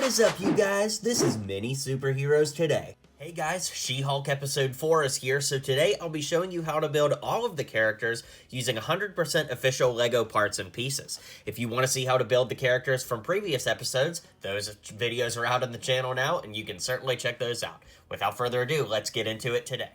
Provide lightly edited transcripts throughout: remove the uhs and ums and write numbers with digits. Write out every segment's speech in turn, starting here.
What is up, you guys? This is MiniSuperHeroes Today. Hey guys, She-Hulk episode 4 is here, so today I'll be showing you how to build all of the characters using 100% official LEGO parts and pieces. If you want to see how to build the characters from previous episodes, those videos are out on the channel now, and you can certainly check those out. Without further ado, let's get into it today.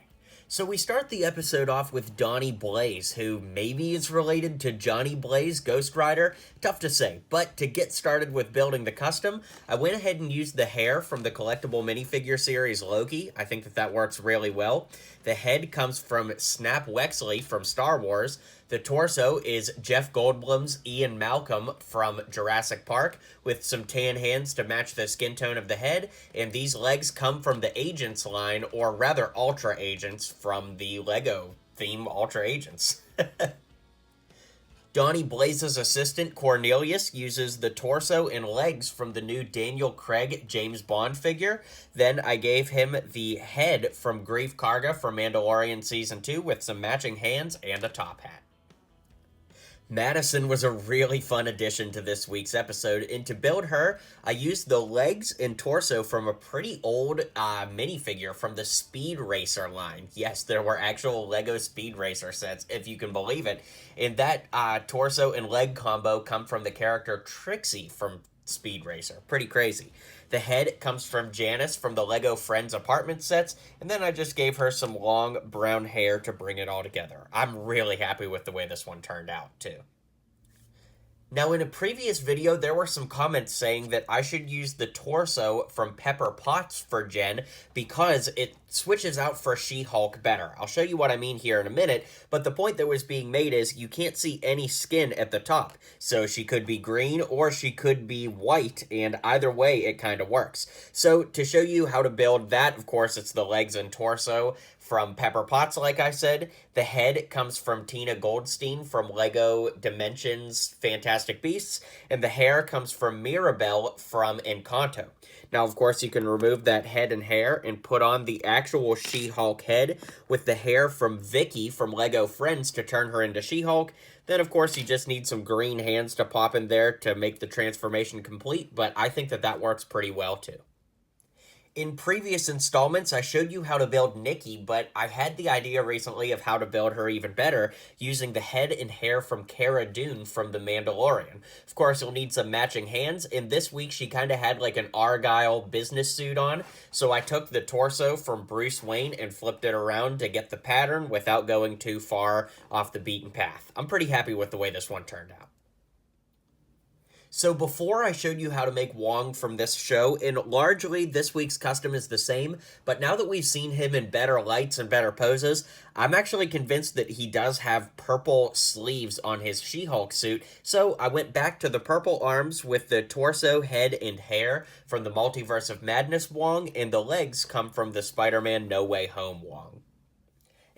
So we start the episode off with Donnie Blaze, who maybe is related to Johnny Blaze, Ghost Rider. Tough to say, but to get started with building the custom, I went ahead and used the hair from the collectible minifigure series Loki. I think that works really well. The head comes from Snap Wexley from Star Wars. The torso is Jeff Goldblum's Ian Malcolm from Jurassic Park, with some tan hands to match the skin tone of the head, and these legs come from the Agents line, or rather Ultra Agents, from the LEGO theme Ultra Agents. Donnie Blaze's assistant, Cornelius, uses the torso and legs from the new Daniel Craig James Bond figure. Then I gave him the head from Grief Karga from Mandalorian Season 2 with some matching hands and a top hat. Madison was a really fun addition to this week's episode, and to build her, I used the legs and torso from a pretty old minifigure from the Speed Racer line. Yes, there were actual LEGO Speed Racer sets, if you can believe it, and that torso and leg combo come from the character Trixie from Speed Racer. Pretty crazy. The head comes from Janice from the LEGO Friends apartment sets, and then I just gave her some long brown hair to bring it all together. I'm really happy with the way this one turned out, too. Now, in a previous video, there were some comments saying that I should use the torso from Pepper Potts for Jen because it switches out for She-Hulk better. I'll show you what I mean here in a minute, but the point that was being made is you can't see any skin at the top. So she could be green or she could be white, and either way, it kind of works. So to show you how to build that, of course, it's the legs and torso from Pepper Potts, like I said. The head comes from Tina Goldstein from LEGO Dimensions Fantastic Beasts, and the hair comes from Mirabelle from Encanto. Now, of course, you can remove that head and hair and put on the actual She-Hulk head with the hair from Vicky from LEGO Friends to turn her into She-Hulk. Then, of course, you just need some green hands to pop in there to make the transformation complete, but I think that works pretty well, too. In previous installments, I showed you how to build Nikki, but I had the idea recently of how to build her even better using the head and hair from Cara Dune from The Mandalorian. Of course, you'll need some matching hands, and this week she kind of had like an Argyle business suit on, so I took the torso from Bruce Wayne and flipped it around to get the pattern without going too far off the beaten path. I'm pretty happy with the way this one turned out. So before I showed you how to make Wong from this show, and largely this week's custom is the same, but now that we've seen him in better lights and better poses, I'm actually convinced that he does have purple sleeves on his She-Hulk suit, so I went back to the purple arms with the torso, head, and hair from the Multiverse of Madness Wong, and the legs come from the Spider-Man No Way Home Wong.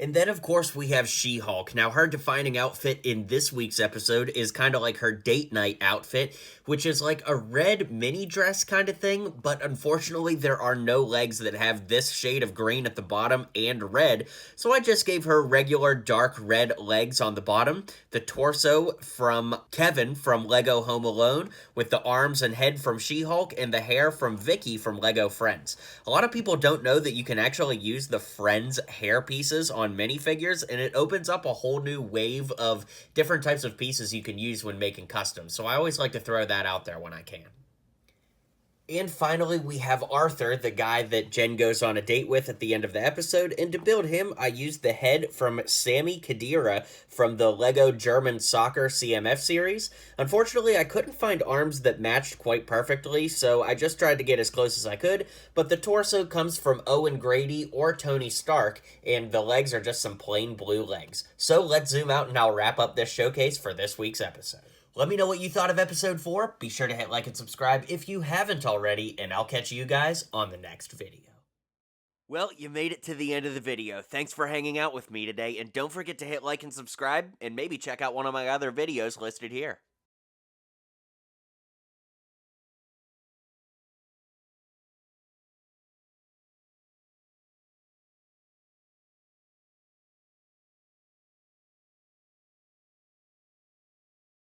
And then, of course, we have She-Hulk. Now, her defining outfit in this week's episode is kind of like her date night outfit, which is like a red mini dress kind of thing, but unfortunately, there are no legs that have this shade of green at the bottom and red, so I just gave her regular dark red legs on the bottom, the torso from Kevin from LEGO Home Alone, with the arms and head from She-Hulk, and the hair from Vicky from LEGO Friends. A lot of people don't know that you can actually use the Friends hair pieces on minifigures, and it opens up a whole new wave of different types of pieces you can use when making customs, so I always like to throw that out there when I can. And finally, we have Arthur, the guy that Jen goes on a date with at the end of the episode, and to build him, I used the head from Sammy Khedira from the LEGO German Soccer CMF series. Unfortunately, I couldn't find arms that matched quite perfectly, so I just tried to get as close as I could, but the torso comes from Owen Grady or Tony Stark, and the legs are just some plain blue legs. So let's zoom out and I'll wrap up this showcase for this week's episode. Let me know what you thought of episode 4. Be sure to hit like and subscribe if you haven't already, and I'll catch you guys on the next video. Well, you made it to the end of the video. Thanks for hanging out with me today, and don't forget to hit like and subscribe, and maybe check out one of my other videos listed here.